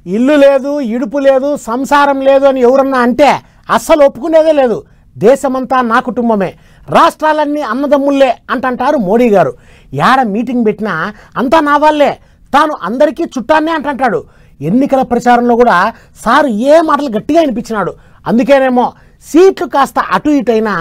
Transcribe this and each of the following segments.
ఇల్లు లేదు, ఇడుపు లేదు, సంసారం లేదు అని ఎవరన్నా అంటే అస్సలు ఒప్పుకునేదే లేదు. దేశమంతా నా కుటుంబమే, రాష్ట్రాలన్నీ అన్నదమ్ముళ్ళే అంటారు మోడీ గారు. యాడ మీటింగ్ పెట్టినా అంతా నా వాళ్ళే, తాను అందరికీ చుట్టాన్నే అంటాడు. ఎన్నికల ప్రచారంలో కూడా సారు ఏ మాటలు గట్టిగా అనిపించినాడు. అందుకేనేమో సీట్లు కాస్త అటు ఇటైనా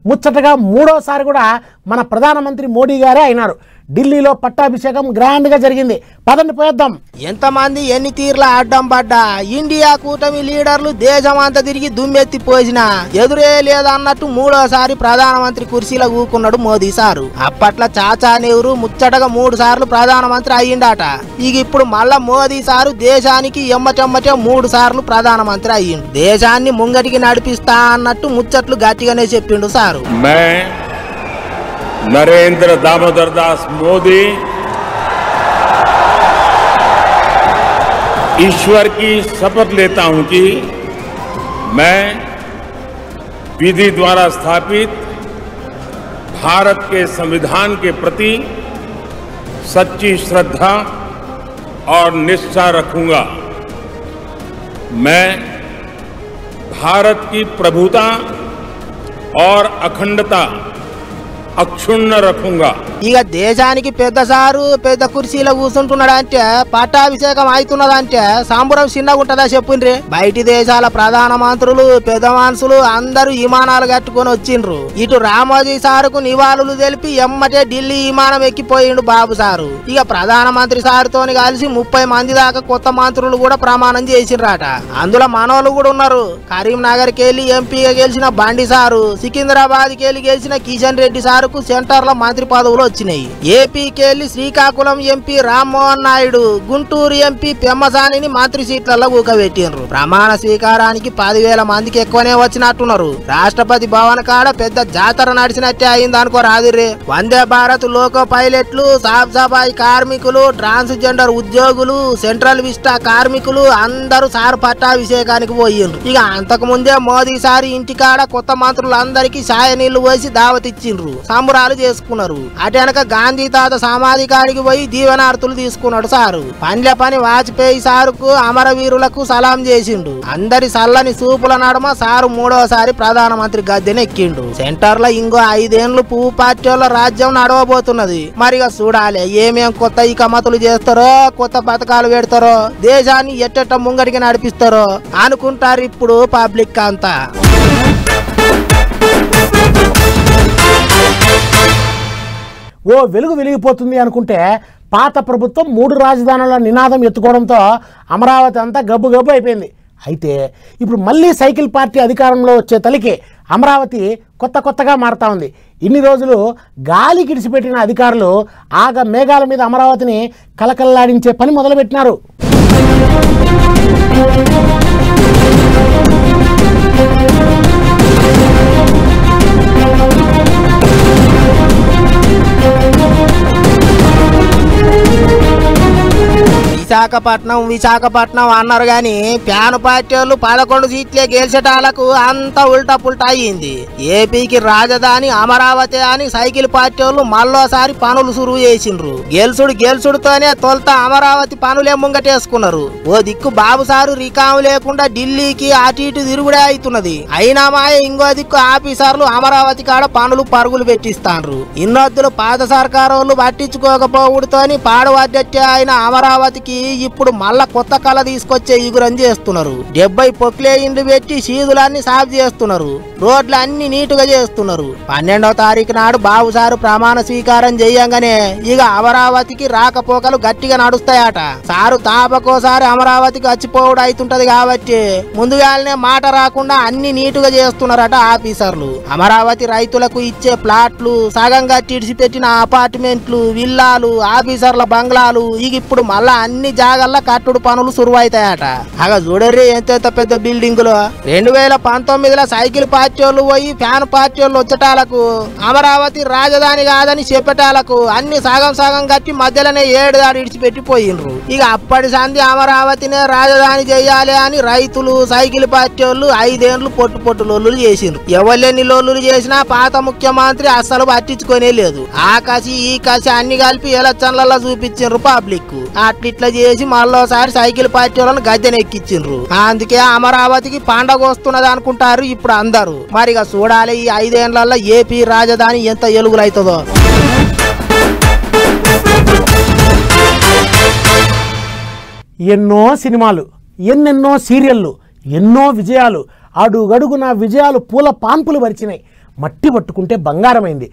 ముచ్చటగా మూడోసారి కూడా మన ప్రధానమంత్రి మోడీ గారే అయినారు. ఢిల్లీలో పట్టాభిషేకం గ్రాండ్గా జరిగింది. పదండి పోయేద్దాం. ఎంతమంది ఎన్ని తీర్ల అడ్డం పడ్డా ఇండియా కూటమి లీడర్లు దేశమంతా తిరిగి దుమ్మెత్తి పోసినా ఎదురే లేదన్నట్టు మూడోసారి ప్రధానమంత్రి కుర్చీలో కూకున్నాడు మోదీ సారు. అప్పట్లో చాచా నెహ్రూ ముచ్చటగా 3 సార్లు ప్రధానమంత్రి అయ్యిండట. ఇక ఇప్పుడు మళ్ళా మోదీ సారు దేశానికి ఎమ్మటెమ్మటే 3 సార్లు ప్రధానమంత్రి అయ్యిండు. దేశాన్ని ముంగటికి నడిపిస్తా అన్నట్టు ముచ్చట్లు గట్టిగానే చెప్పిండు సారు. नरेंद्र दामोदर दास मोदी ईश्वर की शपथ लेता हूं कि मैं विधि द्वारा स्थापित भारत के संविधान के प्रति सच्ची श्रद्धा और निष्ठा रखूंगा। मैं भारत की प्रभुता और अखंडता అక్షుణ్ణ రఖుంగా. ఇక దేశానికి పెద్ద సారు పెద్ద కుర్చీలో కూర్చుంటున్నాడంటే పట్టాభిషేకం అవుతున్నదంటే సంబరం చిన్నగా ఉంటుందా చెప్పుండ్రి. బయటి దేశాల ప్రధాన మంత్రులు పెద్ద మనుషులు అందరూ విమానాలు కట్టుకొని వచ్చిండ్రు. ఇటు రామోజీ సారుకు నివాళులు తెలిపి ఎమ్మటే ఢిల్లీ విమానం ఎక్కిపోయిండు బాబు సారు. ఇక ప్రధానమంత్రి సారుతోని కలిసి 30 మంది దాకా కొత్త మంత్రులు కూడా ప్రమాణం చేసిండ్రట. అందులో మనోళ్ళు కూడా ఉన్నారు. కరీంనగర్ కెళ్ళి ఎంపీగా గెలిచిన బండి సారు, సికింద్రాబాద్ కెళ్ళి గెలిచిన కిషన్ రెడ్డి సారు సెంటర్ లో మంత్రి పదవులు వచ్చినాయి. ఏపీకి వెళ్లి శ్రీకాకుళం ఎంపీ రామ్మోహన్ నాయుడు, గుంటూరు ఎంపీ పెమ్మసానిని మంత్రి సీట్లలో ఊకబెట్టిండ్రు. ప్రమాణ స్వీకారానికి 10,000 మందికి ఎక్కువనే వచ్చినట్టున్నారు. రాష్ట్రపతి భవన్ కాడ పెద్ద జాతర నడిచినట్టే అయింది అనుకో రాదురే. వందే భారత్ లోకో పైలట్లు, సాఫ్ సఫాయి కార్మికులు, ట్రాన్స్జెండర్ ఉద్యోగులు, సెంట్రల్ విస్టా కార్మికులు అందరూ సార్ పట్టాభిషేకానికి పోయిండ్రు. ఇక అంతకు ముందే మోదీ సారి ఇంటికాడ కొత్త మంత్రులందరికీ సాయ నీళ్లు పోసి దావత్ ఇచ్చిండ్రు. సంబరాలు చేసుకున్నారు. అటెనక గాంధీ తాత సమాధి కాడికి పోయి దీవెనార్తులు తీసుకున్నాడు సారు. పండ్ల పని వాజ్పేయి సారుకు అమరవీరులకు సలాం చేసిండు. అందరి సల్లని సూపుల నడుమ సారు 3వసారి ప్రధానమంత్రి గద్దెని ఎక్కిండు. సెంటర్ లో ఇంకో 5 ఏళ్లు పువ్వు పార్టీల రాజ్యం నడవబోతున్నది. మరిగా చూడాలి ఏమేం కొత్త ఇకమతులు చేస్తారో, కొత్త పథకాలు పెడతారో, దేశాన్ని ఎట్టెట్ట ముంగడికి నడిపిస్తారో అనుకుంటారు ఇప్పుడు పబ్లిక్ అంతా. ఓ వెలుగు వెలిగిపోతుంది అనుకుంటే పాత ప్రభుత్వం 3 రాజధానుల నినాదం ఎత్తుకోవడంతో అమరావతి అంతా గబ్బు గబ్బు అయిపోయింది. అయితే ఇప్పుడు మళ్ళీ సైకిల్ పార్టీ అధికారంలో వచ్చే తలికి అమరావతి కొత్తగా మారుతా ఉంది. ఇన్ని రోజులు గాలి గిడిచిపెట్టిన అధికారులు ఆగ మేఘాల మీద అమరావతిని కలకల్లాడించే పని మొదలుపెట్టినారు. విశాఖపట్నం అన్నారు గాని ప్యాను పార్టీ వాళ్ళు 11 సీట్లే గెలిచేటాలకు అంతా ఉల్టా పుల్టా అయ్యింది. ఏపీకి రాజధాని అమరావతి అని సైకిల్ పార్టీ వాళ్ళు మళ్ళోసారి పనులు సురువు చేసిండ్రు. గెలుసుడుతోనే తొలుత అమరావతి పనులే ముంగటేసుకున్నారు. ఓ దిక్కు బాబు సారు రికాము లేకుండా ఢిల్లీకి అటు ఇటు తిరుగుడే అవుతున్నది. అయినా మాయ ఇంకో దిక్కు ఆఫీసర్లు అమరావతి కాడ పనులు పరుగులు పెట్టిస్తాండ్రు. ఇన్నొద్దులు పాత సర్కారోళ్ళు పట్టించుకోకపోవడంతోని పాడుపడ్డట్టే అయిన అమరావతికి ఇప్పుడు మళ్ళా కొత్త కళ తీసుకొచ్చే ఇగురం చేస్తున్నారు. 70 పొక్లే ఇండ్లు పెట్టి సీదులన్నీ సాఫ్ చేస్తున్నారు. రోడ్లు అన్ని నీటుగా చేస్తున్నారు. 12వ తారీఖు నాడు బాబు సారు ప్రమాణ స్వీకారం చేయంగానే ఇక అమరావతికి రాకపోకలు గట్టిగా నడుస్తాయట. సారు తాపకోసారి అమరావతికి వచ్చిపోవడం అవుతుంటది కాబట్టి ముందుగానే మాట రాకుండా అన్ని నీటుగా చేస్తున్నారట ఆఫీసర్లు. అమరావతి రైతులకు ఇచ్చే ప్లాట్లు, సగం కట్టి ఇడిచిపెట్టిన అపార్ట్మెంట్లు, విల్లాలు, ఆఫీసర్ల బంగ్లాలు ఇక ఇప్పుడు మళ్ళా అన్ని జాగల్లా కట్టుడు పనులు సురువైతాయట. అగ చూడర్రి ఎంత పెద్ద బిల్డింగులు. 2019లో సైకిల్ పార్టీ వాళ్ళు పోయి ఫ్యాన్ పార్టీ వాళ్ళు వచ్చేటాలకు అమరావతి రాజధాని కాదని చెప్పేటాలకు అన్ని సగం కట్టి మధ్యలోనే 7 దాడి ఇడిచిపెట్టి పోయిండ్రు. ఇక అప్పటి సంధి అమరావతినే రాజధాని చెయ్యాలి అని రైతులు సైకిల్ పార్టీ వాళ్ళు 5 ఏళ్లు పొట్టు లొల్లులు చేసిండ్రు. ఎవరెన్ని లొల్లులు చేసినా పాత ముఖ్యమంత్రి అస్సలు పట్టించుకోనే లేదు. ఆ కసి ఈ కసి అన్ని కలిపి ఎలక్షన్లలో చూపించిండ్రు పబ్లిక్. అట్లిట్లా చేసి మళ్ళోసారి సైకిల్ పార్టీ వాళ్ళని గద్దెనెక్కించిండ్రు. అందుకే అమరావతికి పండగ వస్తున్నది అనుకుంటారు ఇప్పుడు అందరు. మరిగా చూడాలి ఈ 5 ఏళ్లలో ఏపీ రాజధాని ఎంత ఎలుగులైతుందో. ఎన్నో సినిమాలు, ఎన్నెన్నో సీరియళ్ళు, ఎన్నో విజయాలు, అడుగడుగున విజయాలు పూల పాన్పులు పరిచినాయి. మట్టి పట్టుకుంటే బంగారమైంది.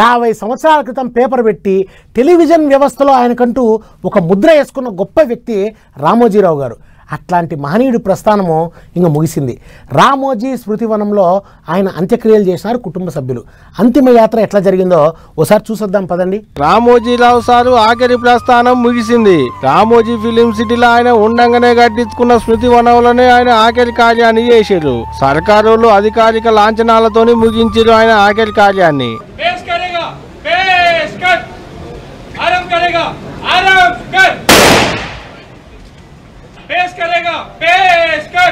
50 సంవత్సరాల క్రితం పేపర్ పెట్టి టెలివిజన్ వ్యవస్థలో ఆయనకంటూ ఒక ముద్ర వేసుకున్న గొప్ప వ్యక్తి రామోజీరావు గారు. అట్లాంటి మహనీయుడి ప్రస్థానము ఇంక ముగిసింది. రామోజీ స్మృతివనంలో ఆయన అంత్యక్రియలు చేసినారు కుటుంబ సభ్యులు. అంతిమ యాత్ర ఎట్లా జరిగిందో ఒకసారి చూసొద్దాం పదండి. రామోజీరావు సారు ఆఖరి ప్రస్థానం ముగిసింది. రామోజీ ఫిలిం సిటీలో ఆయన ఉండంగానే కట్టించుకున్న స్మృతివనంలోనే ఆయన ఆఖరి కార్యాన్ని చేశారు. సర్కారులు అధికారిక లాంఛనాలతోని ముగించారు ఆయన ఆఖరి కార్యాన్ని. पेश करेगा पेश कर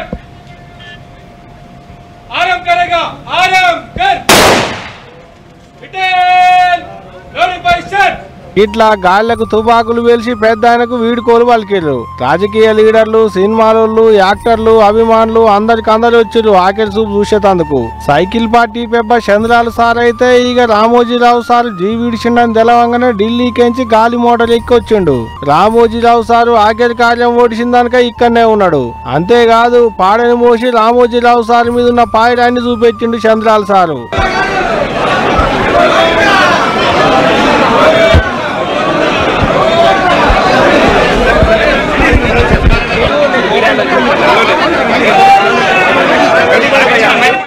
आरंभ करेगा आरंभ कर रिटेल नोटिफिकेशन ఇట్లా గాళ్లకు తుపాకులు వేల్చి పెద్ద ఆయనకు వీడుకోలు పలికారు. రాజకీయ లీడర్లు, సినిమాలు, యాక్టర్లు, అభిమానులు అందరికందరూ వచ్చారు ఆఖరి చూపు చూసేటందుకు. సైకిల్ పార్టీ పెబ్బ చంద్రాలు సార్ అయితే ఇక రామోజీరావు సార్ జీవిడిచిండని తెలవంగానే ఢిల్లీకించి గాలి మోటార్ ఎక్కి వచ్చిండు. రామోజీరావు సారు ఆఖరి కార్యం ఓడిచిందనక ఇక్కడనే ఉన్నాడు. అంతేకాదు పాడని మోసి రామోజీరావు సార్ మీద ఉన్న పాయడాన్ని చూపెట్టిండు చంద్రాల సారు.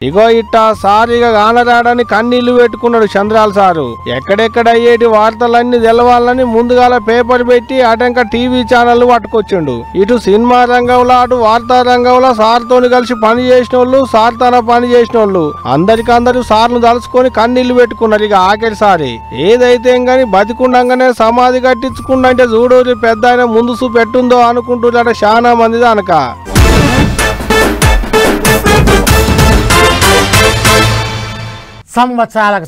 ఇగో ఇట్టా సారిగా గానరాడని కన్నీళ్లు పెట్టుకున్నాడు చంద్రాల సారు. ఎక్కడెక్కడ అయ్యేటి వార్తలన్నీ తెలవాలని ముందుగాల పేపర్ పెట్టి అటంక టీవీ ఛానల్ పట్టుకొచ్చిండు. ఇటు సినిమా రంగంలో అటు వార్తా రంగంలో సార్తోని కలిసి పని చేసిన వాళ్ళు, సార్ తన పని చేసిన వాళ్ళు అందరికందరూ సార్ను తలుచుకొని కన్నీళ్లు పెట్టుకున్నారు. ఇక ఆఖరిసారి ఏదైతే గాని బతికుండంగానే సమాధి కట్టించుకుండంటే చూడు పెద్ద ఆయన ముందు చూపెట్టుందో అనుకుంటున్నారట చాలా మంది అనక.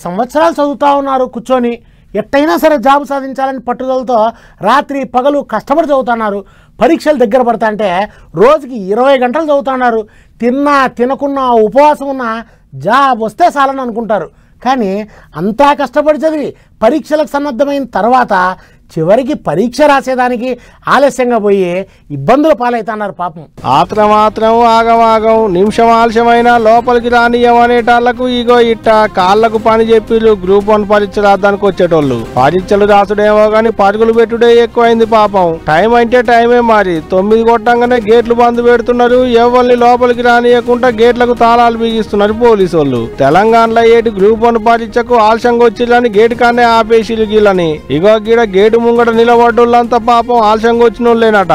సంవత్సరాలు చదువుతూ ఉన్నారు కూర్చొని. ఎట్టయినా సరే జాబ్ సాధించాలని పట్టుదలతో రాత్రి పగలు కష్టపడి చదువుతున్నారు. పరీక్షలు దగ్గర పడతా అంటే రోజుకి 20 గంటలు చదువుతున్నారు. తిన్నా తినకున్నా ఉపవాసం ఉన్నా జాబ్ వస్తే చాలని అనుకుంటారు. కానీ అంతా కష్టపడి చదివి పరీక్షలకు సన్నద్ధమైన తర్వాత చివరికి పరీక్ష రాసేదానికి ఆలస్యంగా పోయి ఇబ్బందులు పాలవుతున్నారు పాపం. మాత్రం ఆగమాగం నిమిషం ఆలస్యమైన లోపలికి రానియమనేటాళ్లకు ఇగో ఇట్ట కాళ్లకు పని చెప్పిళ్ళు. గ్రూప్ 1 పరీక్ష రాద్దానికి వచ్చేటోళ్ళు పరీక్షలు రాసుడేమో గాని పరుగులు పెట్టుడే ఎక్కువైంది పాపం. టైం అంటే టైమే మరి 9 కొట్టంగానే గేట్లు బంద్ పెడుతున్నారు. ఎవరిని లోపలికి రానియకుండా గేట్లకు తాళాలు బిగిస్తున్నారు పోలీసు వాళ్ళు. తెలంగాణలో ఏటి గ్రూప్ 1 పరీక్షకు ఆలస్యంగా వచ్చిల్లని గేటు కానే ఆపేసిలు గీళ్ళని. ఇగో గీడ గేటు ముంగట నిలబడ్డోళ్ళంతా పాపం ఆలస్యంగా వచ్చిన వాళ్ళేనట.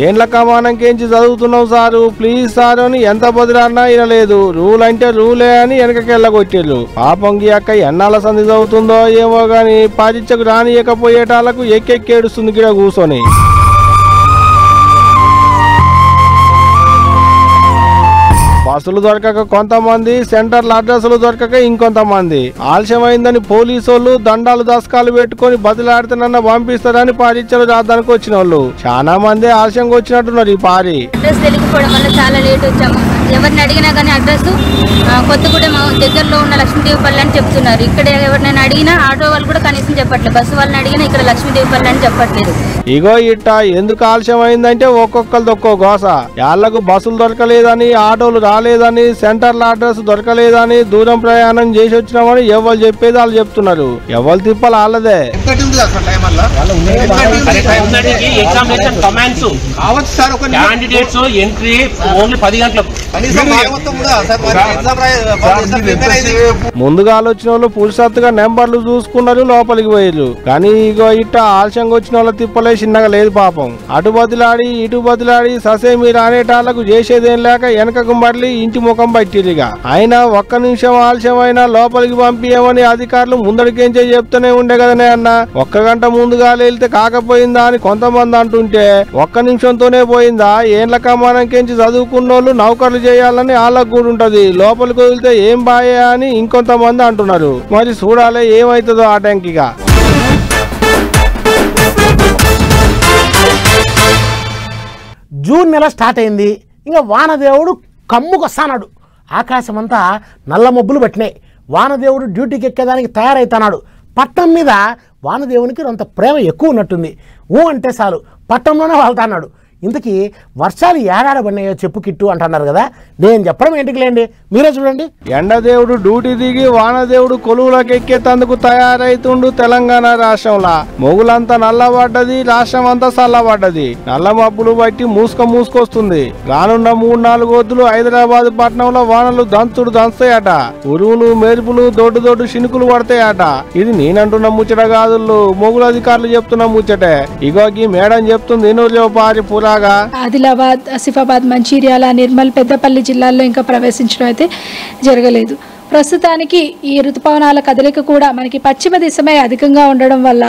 ఏండ్ల కమానంకేంచి చదువుతున్నావు సారు ప్లీజ్ సార్ అని ఎంత బదిలన్నా వినలేదు. రూల్ అంటే రూలే అని వెనకకెళ్ళగొట్టిళ్ళు. పాపం గీ అక్క ఎన్నాళ్ళ సంధి చదువుతుందో ఏమో గాని పరీక్షకు రానియకపోయేటాళ్లకు ఎక్కెక్కేడుస్తుంది గిడ కూర్చొని. బస్సులు దొరకక కొంతమంది, సెంటర్ల అడ్రస్లు దొరకక ఇంకొంతమంది. ఆలస్యమైందని పోలీసు వాళ్ళు దండాలు దశకాలు పెట్టుకుని బదిలాడుతున్న పంపిస్తారని పరీక్షలు రాద్దానికి వచ్చిన వాళ్ళు చాలా మంది ఆలస్యంగా వచ్చినట్టున్నారు. ఈ పారి అడ్రస్ తెలియకపోవడం వల్ల చాలా లేట్ వచ్చాము. ఎవరిని అడిగినా కానీ అడ్రస్ కొత్తగూడెం దగ్గరలో ఉన్న లక్ష్మీదేవిపల్లి అని చెప్తున్నారు. ఇక్కడ ఎవరినైనా అడిగినా ఆటో వాళ్ళు కూడా కనీసం చెప్పట్లేదు. బస్సు వాళ్ళని అడిగినా ఇక్కడ లక్ష్మీదేవిపల్లి అని చెప్పట్లేదు. ఇగో ఇట్ట ఎందుకు ఆలస్యమైందంటే ఒక్కొక్కరిది ఒక్కో గోస. వాళ్ళకు బస్సులు దొరకలేదని, ఆటోలు రాలేదని, సెంటర్ల అడ్రస్ దొరకలేదని, దూరం ప్రయాణం చేసి వచ్చినామని ఎవరు చెప్పేది వాళ్ళు చెప్తున్నారు. ఎవరు తిప్పాలి వాళ్ళదే. ముందుగా వచ్చిన వాళ్ళు పురుషత్తుగా నెంబర్లు చూసుకున్నారు, లోపలికి పోయారు. కానీ ఇగో ఇట్ట ఆలస్యంగా వచ్చిన వాళ్ళ తిప్పలే చిన్నగా లేదు పాపం. అటు బదిలాడి ఇటు బదిలాడి ససే మీరు అనేటాళ్లకు చేసేదేం లేక వెనకకు మరలి ఇంటి ముఖం పట్టిరిగా. అయినా ఒక్క నిమిషం ఆలస్యమైనా లోపలికి పంపియమని అధికారులు ముందడికేంచే చెప్తూనే ఉండే కదనే అన్న. ఒక్క గంట ముందుగా వెళ్తే కాకపోయిందా అని కొంతమంది అంటుంటే ఒక్క నిమిషంతోనే పోయిందా? ఏండ్ల కమానంకెంచి చదువుకున్నోళ్ళు నౌకర్లు చేయాలని వాళ్ళకు కూడా ఉంటది. లోపలికి వదిలితే ఏం బాయే అని ఇంకొంతమంది అంటున్నారు. మరి చూడాలి ఏమైతుందో ఆ టెంకిగా. జూన్ నెల స్టార్ట్ అయింది. ఇంకా వానదేవుడు కమ్ముకొస్తానాడు. ఆకాశమంతా నల్ల మబ్బులు పట్టినాయి. వానదేవుడు డ్యూటీకి ఎక్కేదానికి తయారైతున్నాడు. పట్టణం మీద వానదేవునికి అంత ప్రేమ ఎక్కువ ఉన్నట్టుంది. అంటే చాలు పట్టణంలోనే వాళ్తాన్నాడు. ఇంతకీ వర్షాలు ఏడాడబడినాయో చెప్పు కిట్టు అంటున్నారు కదా. నేను చెప్పడం ఏంటికిలేండి, మీరే చూడండి. ఎండదేవుడు డ్యూటీ దిగి వానదేవుడు కొలువులకు ఎక్కేతందుకు తయారైతుండు తెలంగాణ రాష్ట్రంలో. మొగులంతా నల్లబడ్డది, రాష్ట్రం అంతా చల్లబడ్డది. నల్ల మబ్బులు బట్టి మూసుకొస్తుంది. రానున్న 3-4 రోజులు హైదరాబాద్ పట్టణంలో వానలు దంచుతాయట. ఉరువులు మెరుపులు దొడ్డు చినుకులు పడతాయట. ఇది నేనంటున్న ముచ్చట కాదు, మొగులు అధికారులు చెప్తున్న ముచ్చటే. ఇగో ఈ మేడం చెప్తుంది పారి పురా. ఆదిలాబాద్, ఆసిఫాబాద్, మంచిర్యాల, నిర్మల్, పెద్దపల్లి జిల్లాల్లో ఇంకా ప్రవేశించడం అయితే జరగలేదు. ప్రస్తుతానికి ఈ ఋతుపవనాల కదలిక కూడా మనకి పశ్చిమ దిశమే అధికంగా ఉండడం వల్ల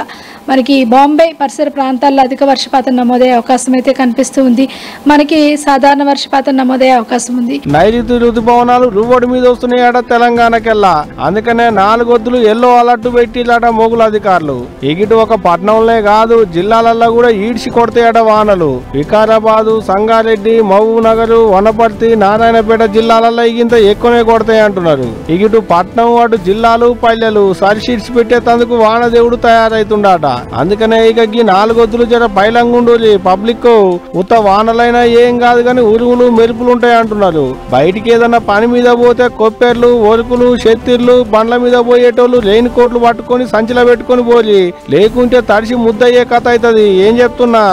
మనకి బాంబే పరిసర ప్రాంతాల్లో అధిక వర్షపాతం నమోదయ్యే అవకాశం అయితే కనిపిస్తూ ఉంది. మనకి సాధారణ వర్షపాతం నమోదయ్యే అవకాశం ఉంది. నైరుతి ఋతుపవనాలు రువ్వడి మీద వస్తున్నాయట తెలంగాణకెల్లా. అందుకనే 4 రోజులు ఎల్లో అలర్ట్ పెట్టిలట మొగులు అధికారులు. ఇగిటు ఒక పట్టణంలో కాదు, జిల్లాలలో కూడా ఈడ్చి కొడతాయట వానలు. వికారాబాదు, సంగారెడ్డి, మహబూబ్ నగర్, వనపర్తి, నారాయణపేట జిల్లాలలో ఇంత ఎక్కువనే కొడతాయి అంటున్నారు. ఇగిటు పట్నం అటు జిల్లాలు పల్లెలు సరిషీట్స్ పెట్టేందుకు వానదేవుడు తయారైతుండట. అందుకనే ఇక 4 రోజులు జర పైలంగుండూరి పబ్లిక్ ఉత్త వానలైనా ఏం కాదు కానీ ఉరువులు మెరుపులు ఉంటాయి అంటున్నారు. బయటికి ఏదన్నా పని మీద పోతే కొప్పేర్లు, ఒరుకులు, చెత్తిర్లు, బండ్ల మీద పోయేటోళ్ళు రెయిన్ కోట్లు పట్టుకొని సంచిలో పెట్టుకొని పోయి, లేకుంటే తడిసి ముద్దయ్యే కథ అవుతుంది. ఏం చెప్తున్నా.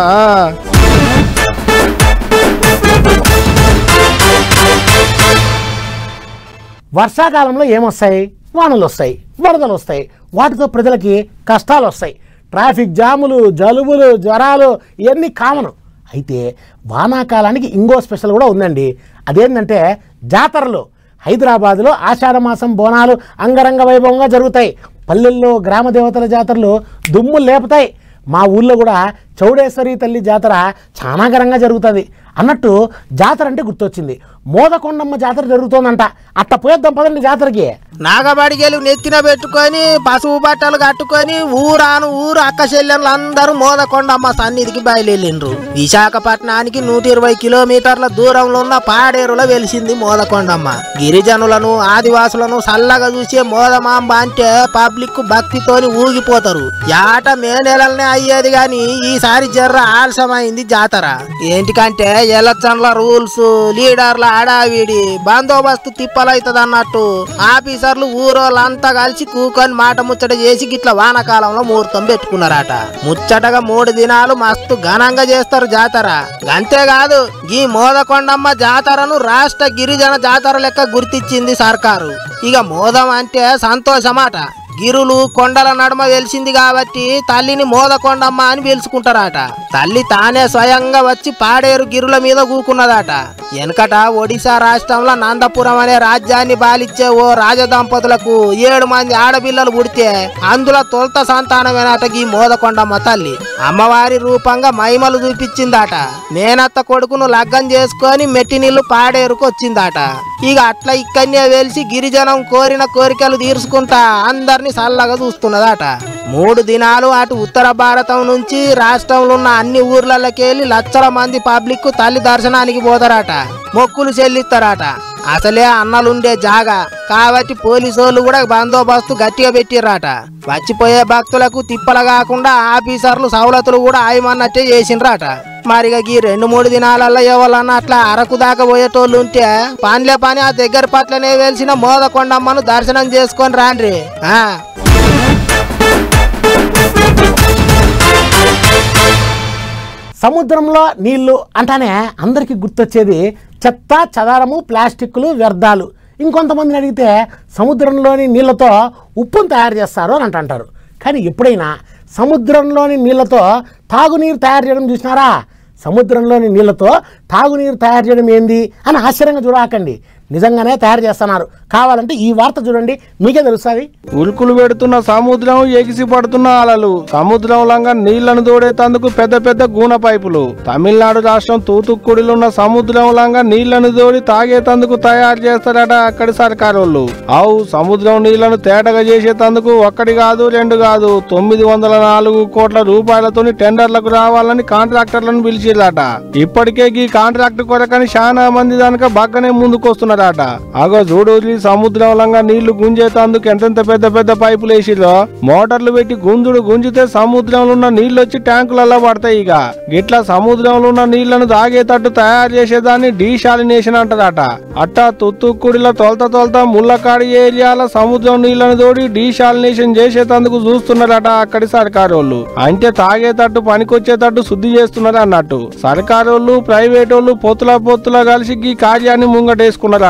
వర్షాకాలంలో ఏమొస్తాయి? వానలు వస్తాయి, వరదలు వస్తాయి. వాటితో ప్రజలకి కష్టాలు వస్తాయి. ట్రాఫిక్ జాములు, జలుబులు, జ్వరాలు ఇవన్నీ కామను. అయితే వానాకాలానికి ఇంకో స్పెషల్ కూడా ఉందండి. అదేంటంటే జాతరలు. హైదరాబాద్లో ఆషాఢమాసం బోనాలు అంగరంగ వైభవంగా జరుగుతాయి. పల్లెల్లో గ్రామ దేవతల జాతరలు దుమ్ములు లేపుతాయి. మా ఊళ్ళో కూడా చౌడేశ్వరి తల్లి జాతర చాలా ఘనంగా జరుగుతుంది. అన్నట్టు జాతర అంటే గుర్తొచ్చింది, మోదకొండమ్మ జాతర జరుగుతోందంట. అట్ట పోయేద్దాం పదండి జాతరకి. నాగబడిగేలు నెత్తిన పెట్టుకొని పసుపు బట్టలు కట్టుకొని ఊరు అక్క చెల్లెళ్ళు అందరూ మోదకొండమ్మ సన్నిధికి బయలుదేరిండ్రు. విశాఖపట్నానికి 120 కిలోమీటర్ల దూరంలో ఉన్న పాడేరులో వెలిసింది మోదకొండమ్మ. గిరిజనులను, ఆదివాసులను చల్లగా చూసే మోదమాంబ అంటే పబ్లిక్ భక్తితోని ఊగిపోతారు. ఏట మే నెలలనే అయ్యేది గాని ఈసారి జర్ర ఆలస్యమైంది జాతర. ఏంటికంటే ఎలక్షన్ల రూల్స్, లీడర్ల అడావిడి, బందోబస్తు తిప్పలైతుంది అన్నట్టు ఆఫీసర్లు ఊరోళ్ళంతా కలిసి కూకొని మాట ముచ్చట చేసి గిట్ల వానకాలంలో ముహూర్తం పెట్టుకున్నారట. ముచ్చటగా 3 దినాలు మస్తు ఘనంగా చేస్తారు జాతర. అంతేకాదు ఈ మోదకొండమ్మ జాతరను రాష్ట్ర గిరిజన జాతర లెక్క గుర్తించింది సర్కారు. ఇక మోదం అంటే సంతోషమాట. గిరులు కొండల నడుమ వెలిసింది కాబట్టి తల్లిని మోదకొండమ్మ అని పిలుచుకుంటారట. తల్లి తానే స్వయంగా వచ్చి పాడేరు గిరుల మీద కూకున్నదట. వెనకట ఒడిశా రాష్ట్రంలో నందపురం అనే రాజ్యాన్ని బాలిచ్చే ఓ రాజదంపతులకు 7 మంది ఆడపిల్లలు పుడితే అందులో తొలత సంతానమేనట ఈ మోదకొండమ్మ తల్లి. అమ్మవారి రూపంగా మహిమలు చూపించిందట. మేనత్త కొడుకును లగ్గం చేసుకొని మెట్టినీళ్లు పాడేరుకు వచ్చిందట. ఇక అట్లా ఇక్కడనే వెలిసి గిరిజనం కోరిన కోరికలు తీర్చుకుంటా అందరినీ చల్లగా చూస్తున్నదట. 3 దినాలు అటు ఉత్తర భారతం నుంచి రాష్ట్రంలో ఉన్న అన్ని ఊర్లకెళ్ళి లక్షల మంది పబ్లిక్ తల్లి దర్శనానికి పోతారట, మొక్కులు చెల్లిస్తారట. అసలే అన్నలుండే జాగా కాబట్టి పోలీసోళ్ళు కూడా బందోబస్తు గట్టిగా పెట్టిర్రట. వచ్చిపోయే భక్తులకు తిప్పల కాకుండా ఆఫీసర్లు సౌలతులు కూడా ఆయమన్నట్టే చేసిండ్రట. మరిగా ఈ 2-3 దినాలలో ఎవరన్నా అట్లా అరకు దాకా పోయేటోళ్ళు ఉంటే పనిలే పని ఆ దగ్గర పట్లనే వెలిసిన మోదకొండమ్మను దర్శనం చేసుకొని రాండ్రి. సముద్రంలో నీళ్లు అంటానే అందరికీ గుర్తొచ్చేది చెత్త చెదారము, ప్లాస్టిక్లు, వ్యర్థాలు. ఇంకొంతమందిని అడిగితే సముద్రంలోని నీళ్లతో ఉప్పును తయారు చేస్తారు అని అంటారు. కానీ ఎప్పుడైనా సముద్రంలోని నీళ్లతో తాగునీరు తయారు చేయడం చూసినారా? సముద్రంలోని నీళ్లతో తాగునీరు తయారు చేయడం ఏంది అని ఆశ్చర్యంగా చూడకండి, నిజంగానే తయారు చేస్తున్నారు. కావాలంటే ఈ వార్త చూడండి, మీకే తెలుస్తుంది. ఉల్కులు పెడుతున్న సముద్రం, ఎగిసి పడుతున్న అలలు, సముద్రంలంగా నీళ్లను తోడేతందుకు పెద్ద పెద్ద గూన పైపులు. తమిళనాడు రాష్ట్రం తూతుక్కుడిలో ఉన్న సముద్రంలంగా నీళ్లను తోడి తాగేతందుకు తయారు చేస్తారట అక్కడి సర్కారోళ్ళు. సముద్రం నీళ్లను తేటగా చేసేతందుకు ఒక్కటి కాదు, రెండు కాదు, 904 కోట్ల రూపాయలతోని టెండర్లకు రావాలని కాంట్రాక్టర్లను పిలిచిరట. ఇప్పటికే ఈ కాంట్రాక్ట్ కొరకని చాలా మంది దానిక బాగానే ముందుకొస్తున్నారు. చూడు, సముద్రంలంగా నీళ్లు గుంజేతందుకు ఎంతెంత పెద్ద పెద్ద పైపులు వేసిరో. మోటార్లు పెట్టి గుంజితే సముద్రంలో ఉన్న నీళ్లు వచ్చి ట్యాంకులలో పడతాయి. ఇక గిట్లా సముద్రంలో ఉన్న నీళ్లను తాగేటట్టు తయారు చేసేదాన్ని డీశాలినేషన్ అంటారట. అట్టా తుత్తుక్కుడిలో తొలత ముల్లకాడి ఏరియాల సముద్రం నీళ్లను తోడి డీశాలినేషన్ చేసేటందుకు చూస్తున్నారట అక్కడి సర్కారోళ్ళు. అంటే తాగేటట్టు పనికొచ్చేటట్టు శుద్ధి చేస్తున్నారు అన్నట్టు. సర్కారోళ్ళు ప్రైవేట్ వాళ్ళు పొత్తులా కలిసి ఈ కార్యాన్ని ముంగటేసుకున్నారట.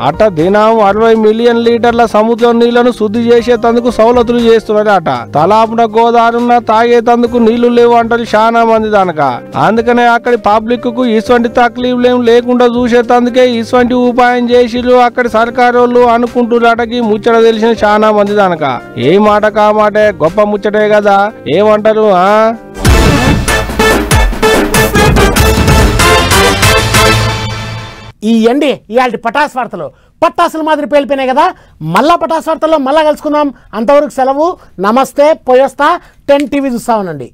అట్ట దినం 60 మిలియన్ లీటర్ల సముద్రం నీళ్లను శుద్ధి చేసేందుకు సౌలతులు చేస్తున్నారట. తలాపున గోదావరిన తాగేతందుకు నీళ్లు లేవు అంటారు చాలా మంది దానక. అందుకనే అక్కడి పబ్లిక్ కు ఇటువంటి తక్లీఫ్లేం లేకుండా చూసేందుకే ఇటువంటి ఉపాయం చేసిరు అక్కడి సర్కారోళ్ళు అనుకుంటున్నారటకి ముచ్చట తెలిసిన చాలా మంది దానక. ఏ మాట కామాటే గొప్ప ముచ్చటే కదా, ఏమంటారు? ఈ ఎండి ఇవాళ పటాస్ వార్తలు పట్టాసుల మాదిరి పేలిపోయినాయి కదా. మళ్ళా పటాస్ వార్తల్లో మళ్ళా కలుసుకుందాం. అంతవరకు సెలవు. నమస్తే, పోయొస్తా. 10 టీవీ చూస్తా ఉండండి.